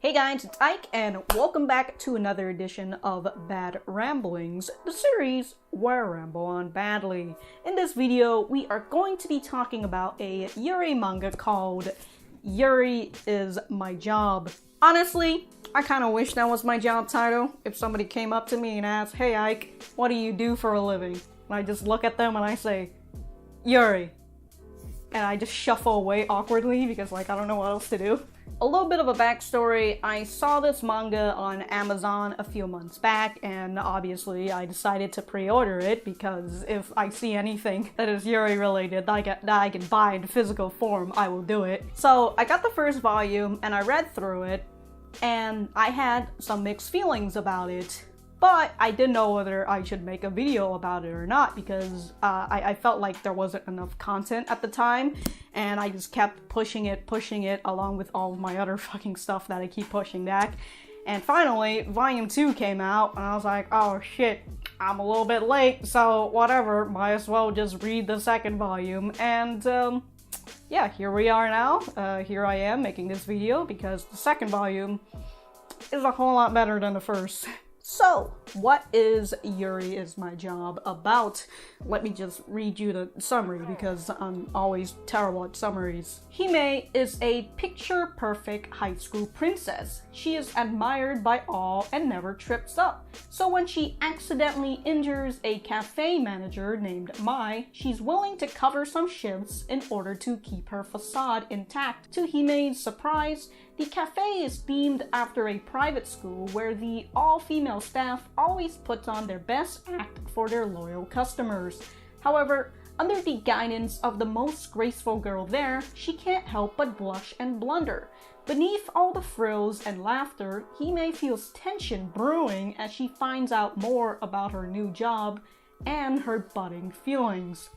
Hey guys, it's Ike, and welcome back to another edition of Bad Ramblings, the series where I ramble on badly. In this video, we are going to be talking about a Yuri manga called Yuri Is My Job. Honestly, I kind of wish that was my job title. If somebody came up to me and asked, "Hey Ike, what do you do for a living?" And I just look at them and I say, "Yuri." And I just shuffle away awkwardly because I don't know what else to do. A little bit of a backstory, I saw this manga on Amazon a few months back, and obviously I decided to pre-order it because if I see anything that is Yuri related that I can buy in physical form, I will do it. So I got the first volume and I read through it, and I had some mixed feelings about it. But I didn't know whether I should make a video about it or not because I felt like there wasn't enough content at the time, and I just kept pushing it along with all of my other fucking stuff that I keep pushing back. And finally, volume 2 came out, and I was like, oh shit, I'm a little bit late, so whatever, might as well just read the second volume. And yeah, here we are now. Here I am making this video because the second volume is a whole lot better than the first. So, what is Yuri Is My Job about? Let me just read you the summary because I'm always terrible at summaries. Hime is a picture-perfect high school princess. She is admired by all and never trips up. So when she accidentally injures a cafe manager named Mai, she's willing to cover some shifts in order to keep her facade intact. To Hime's surprise, the cafe is themed after a private school where the all-female staff always puts on their best act for their loyal customers. However, under the guidance of the most graceful girl there, she can't help but blush and blunder. Beneath all the frills and laughter, Hime feels tension brewing as she finds out more about her new job and her budding feelings.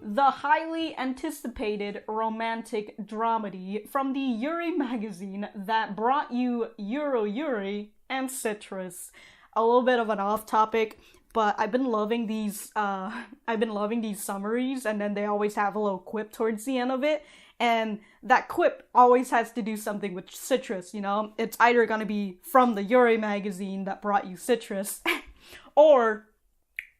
The highly anticipated romantic dramedy from the Yuri magazine that brought you Yuri and Citrus. A little bit of an off topic, but I've been loving these summaries, and then they always have a little quip towards the end of it, and that quip always has to do something with citrus, you know? It's either gonna be from the Yuri magazine that brought you Citrus, or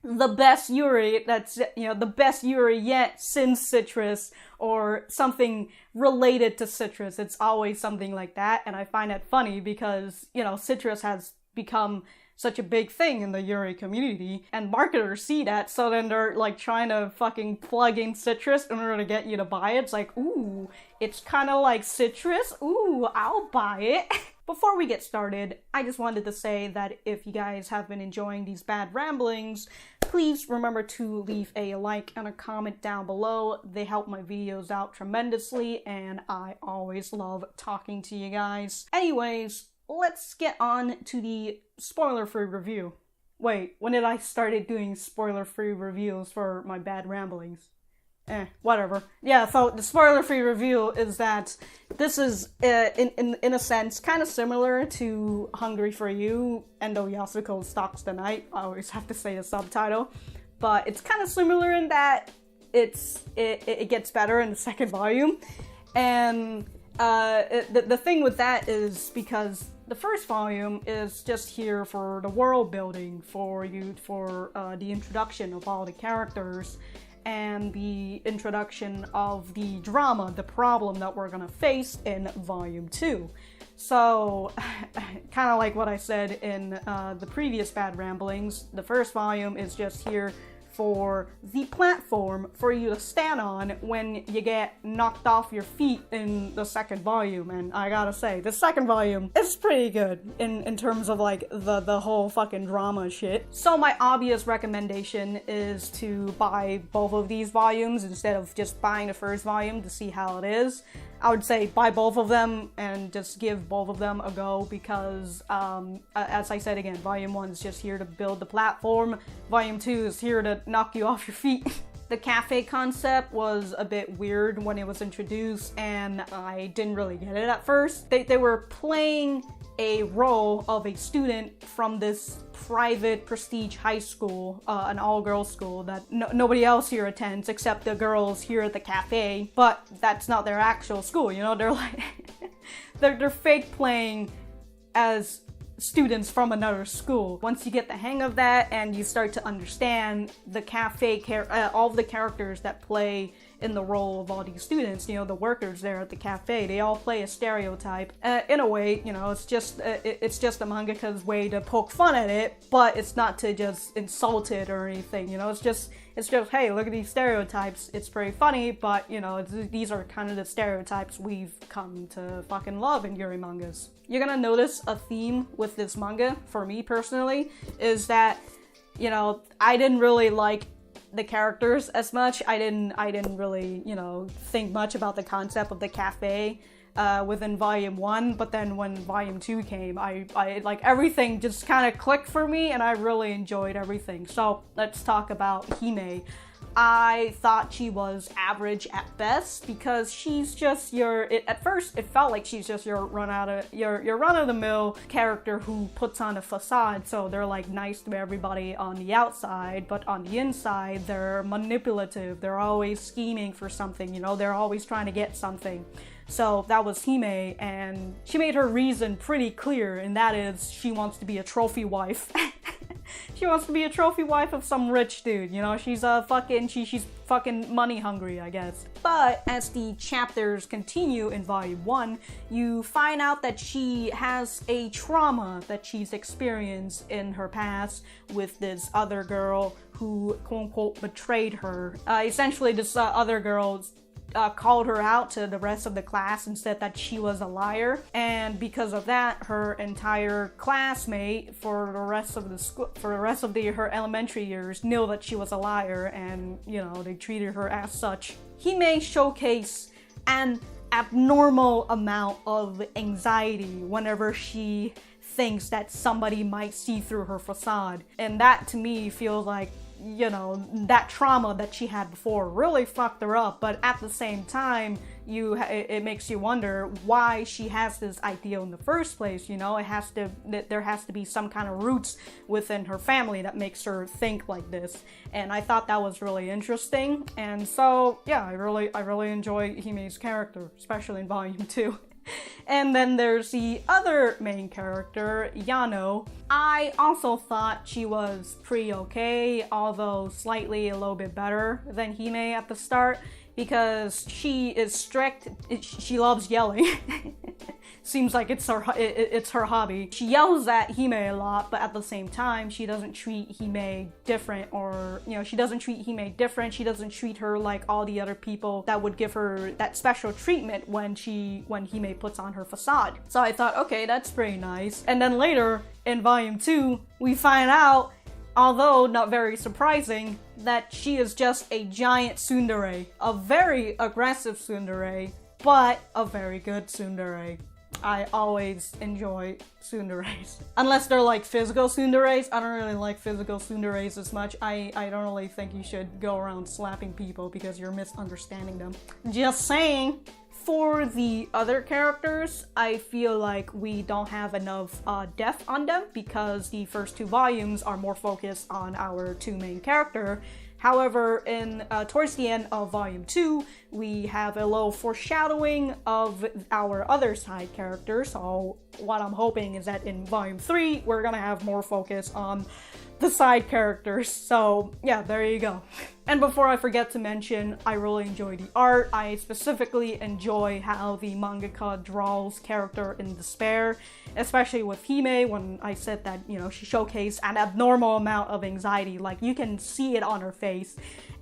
the best Yuri the best Yuri yet since Citrus, or something related to Citrus. It's always something like that, and I find it funny because, Citrus has become such a big thing in the Yuri community, and marketers see that, so then they're trying to fucking plug in Citrus in order to get you to buy it. It's like, ooh, it's kind of like Citrus, ooh, I'll buy it. Before we get started, I just wanted to say that if you guys have been enjoying these bad ramblings, please remember to leave a like and a comment down below. They help my videos out tremendously, and I always love talking to you guys. Anyways, let's get on to the spoiler-free review. Wait, when did I started doing spoiler-free reviews for my bad ramblings? Whatever. Yeah, so the spoiler-free review is that this is, in a sense, kind of similar to Hungry for You, Endo Yasuko's Stalks the Night. I always have to say the subtitle. But it's kind of similar in that it gets better in the second volume. And the thing with that is because the first volume is just here for the world building, for the introduction of all the characters, and the introduction of the drama, the problem that we're gonna face in volume 2. So, kind of like what I said in the previous Bad Ramblings, the first volume is just here for the platform for you to stand on when you get knocked off your feet in the second volume. And I gotta say, the second volume is pretty good in terms of the whole fucking drama shit. So my obvious recommendation is to buy both of these volumes instead of just buying the first volume to see how it is. I would say buy both of them and just give both of them a go because, as I said again, volume 1 is just here to build the platform. Volume 2 is here to knock you off your feet. The cafe concept was a bit weird when it was introduced, and I didn't really get it at first. They were playing a role of a student from this private prestige high school, an all-girls school that nobody else here attends except the girls here at the cafe, but that's not their actual school, they're they're fake playing as students from another school. Once you get the hang of that and you start to understand the cafe, all of the characters that play in the role of all these students, you know, the workers there at the cafe, they all play a stereotype. In a way, you know, it's just a mangaka's way to poke fun at it, but it's not to just insult it or anything, you know, it's just, hey, look at these stereotypes, it's pretty funny, but, you know, these are kind of the stereotypes we've come to fucking love in Yuri mangas. You're gonna notice a theme with this manga, for me personally, is that, you know, I didn't really like the characters as much. I didn't really, you know, think much about the concept of the cafe within volume 1, but then when volume 2 came, I like everything just kind of clicked for me and I really enjoyed everything. So let's talk about Hime. I thought she was average at best because she's just at first it felt like she's just your run-of-the-mill character who puts on a facade, so they're like nice to everybody on the outside, but on the inside they're manipulative, they're always scheming for something, you know, they're always trying to get something. So that was Hime, and she made her reason pretty clear, and that is she wants to be a trophy wife. She wants to be a trophy wife of some rich dude, you know, she's she's fucking money hungry, I guess. But as the chapters continue in volume 1, you find out that she has a trauma that she's experienced in her past with this other girl who quote-unquote betrayed her. Essentially, this other girl called her out to the rest of the class and said that she was a liar, and because of that, her entire classmate for the rest of the school, her elementary years, knew that she was a liar, and you know, they treated her as such. Hime showcase an abnormal amount of anxiety whenever she thinks that somebody might see through her facade, and that to me feels like, you know, that trauma that she had before really fucked her up, but at the same time, it makes you wonder why she has this idea in the first place, you know, there has to be some kind of roots within her family that makes her think like this, and I thought that was really interesting, and so, yeah, I really enjoy Hime's character, especially in volume 2. And then there's the other main character, Yanou. I also thought she was pretty okay, although slightly a little bit better than Hime at the start, because she is strict, she loves yelling. Seems like it's her hobby. She yells at Hime a lot, but at the same time, she doesn't treat Hime different, or, you know, she doesn't treat Hime different. She doesn't treat her like all the other people that would give her that special treatment when Hime puts on her facade. So I thought, okay, that's pretty nice. And then later, in volume 2, we find out, although not very surprising, that she is just a giant tsundere. A very aggressive tsundere, but a very good tsundere. I always enjoy tsunderes. Unless they're like physical tsunderes. I don't really like physical tsunderes as much. I don't really think you should go around slapping people because you're misunderstanding them. Just saying. For the other characters, I feel like we don't have enough depth on them because the first 2 volumes are more focused on our 2 main characters. However, towards the end of volume 2, we have a little foreshadowing of our other side characters. So what I'm hoping is that in volume 3, we're gonna have more focus on the side characters. So yeah, there you go. And before I forget to mention, I really enjoy the art. I specifically enjoy how the mangaka draws character in despair, especially with Hime, when I said that, you know, she showcased an abnormal amount of anxiety. Like, you can see it on her face.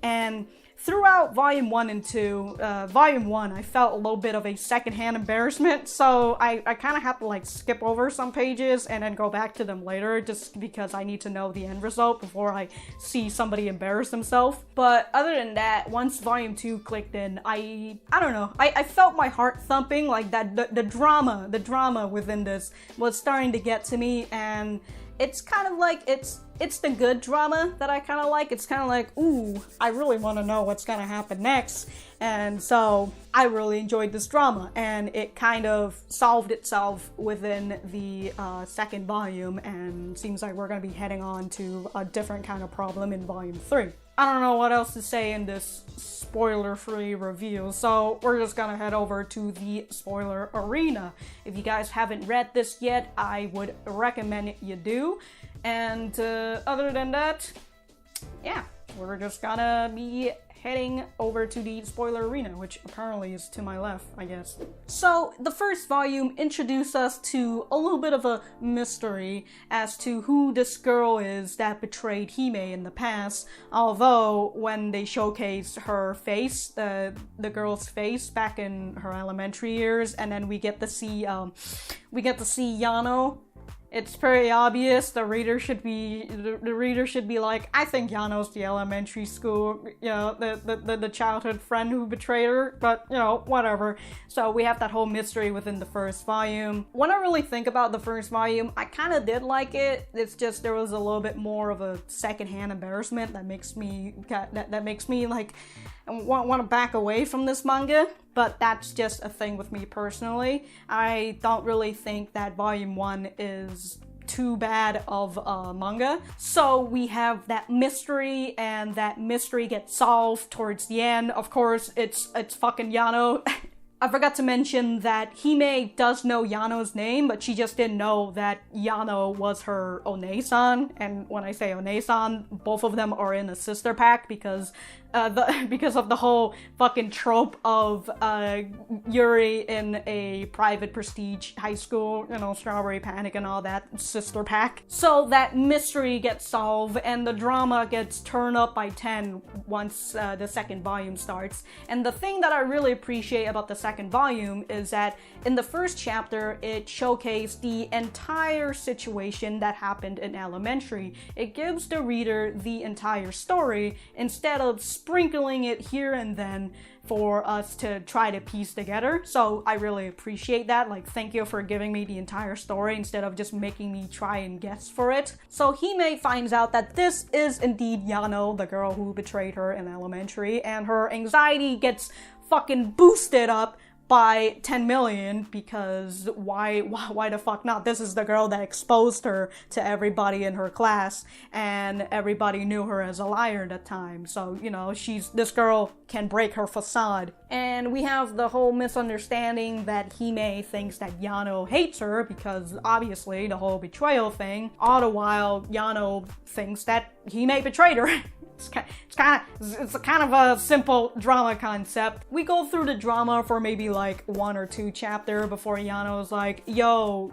And throughout volume 1 and 2, volume 1, I felt a little bit of a secondhand embarrassment, so I kind of have to like skip over some pages and then go back to them later just because I need to know the end result before I see somebody embarrass themselves. But other than that, once volume 2 clicked in, I don't know, I felt my heart thumping, like that the drama within this was starting to get to me, and it's kind of like, it's the good drama that I kind of like. It's kind of like, ooh, I really want to know what's gonna happen next. And so I really enjoyed this drama, and it kind of solved itself within the second volume, and seems like we're gonna be heading on to a different kind of problem in volume 3. I don't know what else to say in this spoiler-free review, so we're just gonna head over to the spoiler arena. If you guys haven't read this yet, I would recommend you do. And other than that, yeah, we're just gonna be heading over to the spoiler arena, which apparently is to my left, I guess. So, the first volume introduced us to a little bit of a mystery as to who this girl is that betrayed Hime in the past, although when they showcase her face, the girl's face back in her elementary years, and then we get to see Yanou. It's pretty obvious. The reader should be like, I think Yano's the elementary school, the childhood friend who betrayed her, but whatever. So we have that whole mystery within the first volume. When I really think about the first volume, I kind of did like it. It's just there was a little bit more of a secondhand embarrassment that makes me like want to back away from this manga, but that's just a thing with me personally. I don't really think that volume 1 is too bad of a manga. So we have that mystery, and that mystery gets solved towards the end. Of course, it's fucking Yanou. I forgot to mention that Hime does know Yanou's name, but she just didn't know that Yanou was her One-san. And when I say One-san, both of them are in a sister pack because of the whole fucking trope of Yuri in a private prestige high school, Strawberry Panic and all that, sister pack. So that mystery gets solved, and the drama gets turned up by 10 once the second volume starts. And the thing that I really appreciate about the second volume is that in the first chapter, it showcased the entire situation that happened in elementary. It gives the reader the entire story instead of sprinkling it here and then for us to try to piece together. So I really appreciate that. Like, thank you for giving me the entire story instead of just making me try and guess for it. So Hime finds out that this is indeed Yanou, the girl who betrayed her in elementary, and her anxiety gets fucking boosted up by 10 million, because why the fuck not? This is the girl that exposed her to everybody in her class, and everybody knew her as a liar at the time. So, this girl can break her facade. And we have the whole misunderstanding that Hime thinks that Yanou hates her, because obviously the whole betrayal thing, all the while Yanou thinks that Hime betrayed her. It's kind of a simple drama concept. We go through the drama for maybe like 1 or 2 chapters before Yanou's like, yo,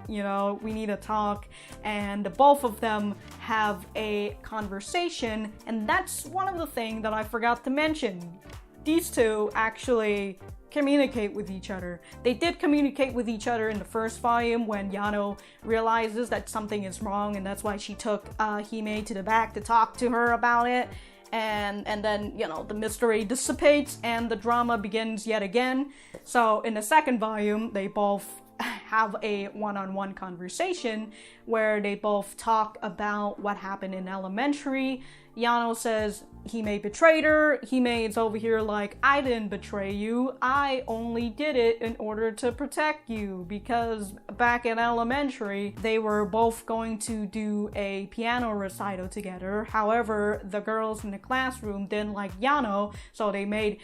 we need to talk. And both of them have a conversation. And that's one of the things that I forgot to mention. These two actually communicate with each other. They did communicate with each other in the first volume when Yanou realizes that something is wrong, and that's why she took Hime to the back to talk to her about it. And then, the mystery dissipates and the drama begins yet again. So in the second volume, they both have a one-on-one conversation where they both talk about what happened in elementary. Yanou says Hime betrayed her. Hime is over here like, I didn't betray you. I only did it in order to protect you, because back in elementary, they were both going to do a piano recital together. However, the girls in the classroom didn't like Yanou, so they made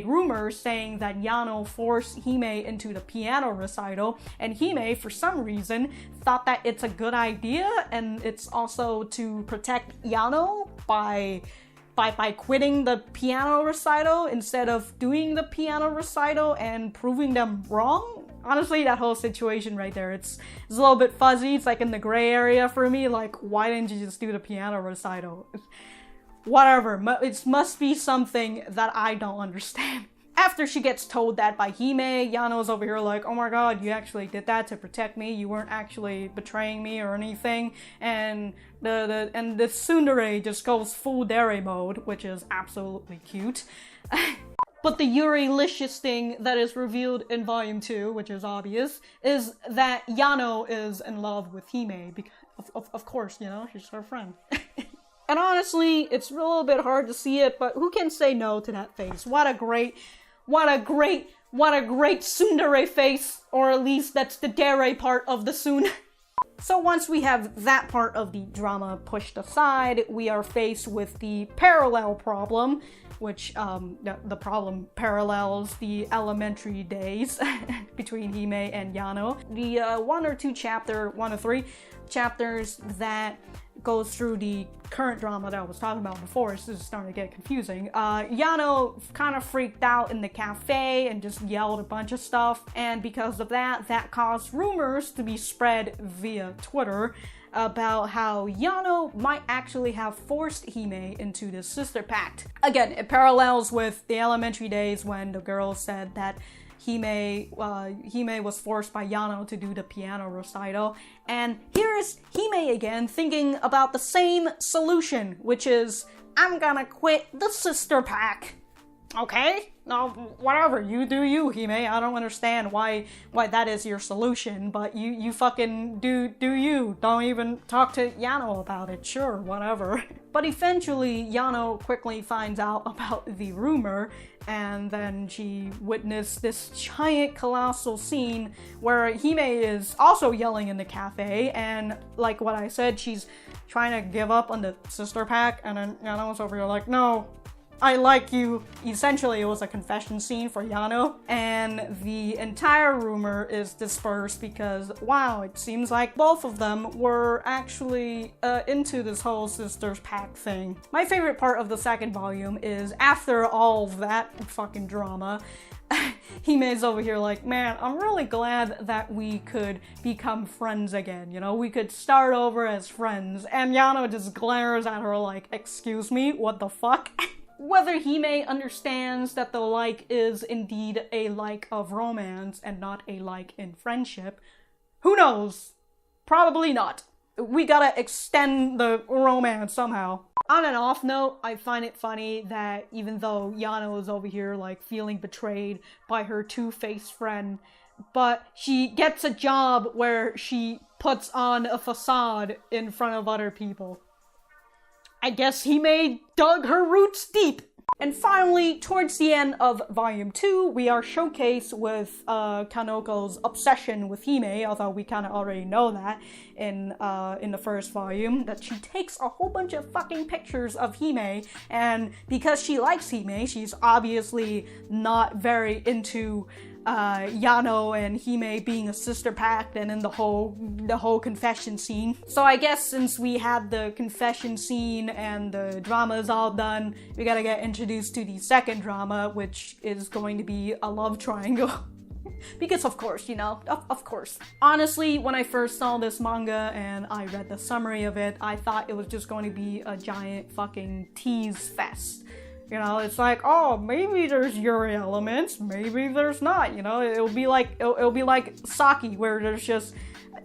rumors saying that Yanou forced Hime into the piano recital, and Hime, for some reason, thought that it's a good idea, and it's also to protect Yanou by quitting the piano recital instead of doing the piano recital and proving them wrong. Honestly, that whole situation right there, it's a little bit fuzzy. It's like in the gray area for me. Like, why didn't you just do the piano recital? Whatever. It must be something that I don't understand. After she gets told that by Hime, Yanou's over here like, oh my god, you actually did that to protect me. You weren't actually betraying me or anything. And the tsundere just goes full dere mode, which is absolutely cute. But the Yuri-licious thing that is revealed in volume 2, which is obvious, is that Yanou is in love with Hime. Because, of course, she's her friend. And honestly, it's a little bit hard to see it, but who can say no to that face? What a great tsundere face, or at least that's the dere part of the tsundere. So once we have that part of the drama pushed aside, we are faced with the parallel problem, which the problem parallels the elementary days between Hime and Yanou. The one or three chapters that goes through the current drama that I was talking about before. This is starting to get confusing. Yanou kind of freaked out in the cafe and just yelled a bunch of stuff, and because of that, that caused rumors to be spread via Twitter about how Yanou might actually have forced Hime into this sister pact. Again, it parallels with the elementary days when the girls said that Hime was forced by Yanou to do the piano recital, and here's Hime again thinking about the same solution, which is, I'm gonna quit the sister pack. Okay? No, whatever, you do you, Hime. I don't understand why that is your solution, but you fucking do you. Don't even talk to Yanou about it. Sure, whatever. But eventually, Yanou quickly finds out about the rumor, and then she witnessed this giant colossal scene where Hime is also yelling in the cafe, and like what I said, she's trying to give up on the sister pack, and then Yanou's over here like, no, I like you. Essentially, it was a confession scene for Yanou, and the entire rumor is dispersed because, wow, it seems like both of them were actually into this whole sisters pact thing. My favorite part of the second volume is, after all that fucking drama, Hime's over here like, man, I'm really glad that we could become friends again, you know? We could start over as friends. And Yanou just glares at her like, excuse me, what the fuck? Whether Hime understands that the like is indeed a like of romance and not a like in friendship, who knows? Probably not. We gotta extend the romance somehow. On an off note, I find it funny that even though Yanou is over here like feeling betrayed by her two-faced friend, but she gets a job where she puts on a facade in front of other people. I guess Hime dug her roots deep. And finally, towards the end of Volume 2, we are showcased with Kanoko's obsession with Hime, although we kind of already know that in the first volume, that she takes a whole bunch of fucking pictures of Hime, and because she likes Hime, she's obviously not very into Yanou and Hime being a sister pact and in the whole confession scene. So I guess since we had the confession scene and the drama is all done, we gotta get introduced to the second drama, which is going to be a love triangle. Because of course, you know, of course. Honestly, when I first saw this manga and I read the summary of it, I thought it was just going to be a giant fucking tease fest. You know, it's like, oh, maybe there's Yuri elements, maybe there's not, you know, it'll be like Saki, where there's just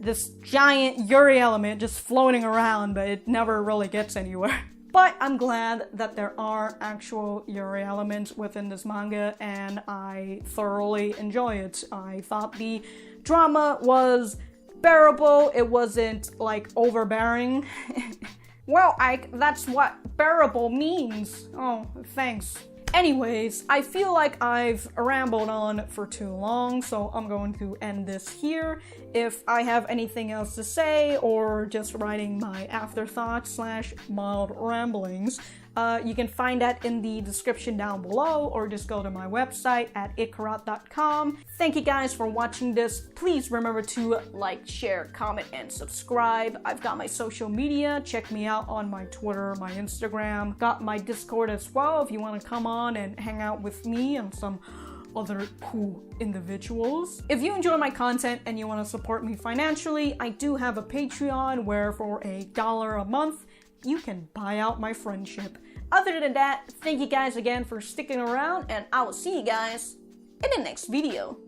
this giant Yuri element just floating around, but it never really gets anywhere. But I'm glad that there are actual Yuri elements within this manga, and I thoroughly enjoy it. I thought the drama was bearable, it wasn't, like, overbearing. Well, Ike, that's what bearable means. Oh, thanks. Anyways, I feel like I've rambled on for too long, so I'm going to end this here. If I have anything else to say, or just writing my afterthoughts / mild ramblings, you can find that in the description down below, or just go to my website at ikarat.com. Thank you guys for watching this. Please remember to like, share, comment, and subscribe. I've got my social media. Check me out on my Twitter, my Instagram. Got my Discord as well if you want to come on and hang out with me and some other cool individuals. If you enjoy my content and you want to support me financially, I do have a Patreon where for $1 a month, you can buy out my friendship. Other than that, thank you guys again for sticking around, and I will see you guys in the next video.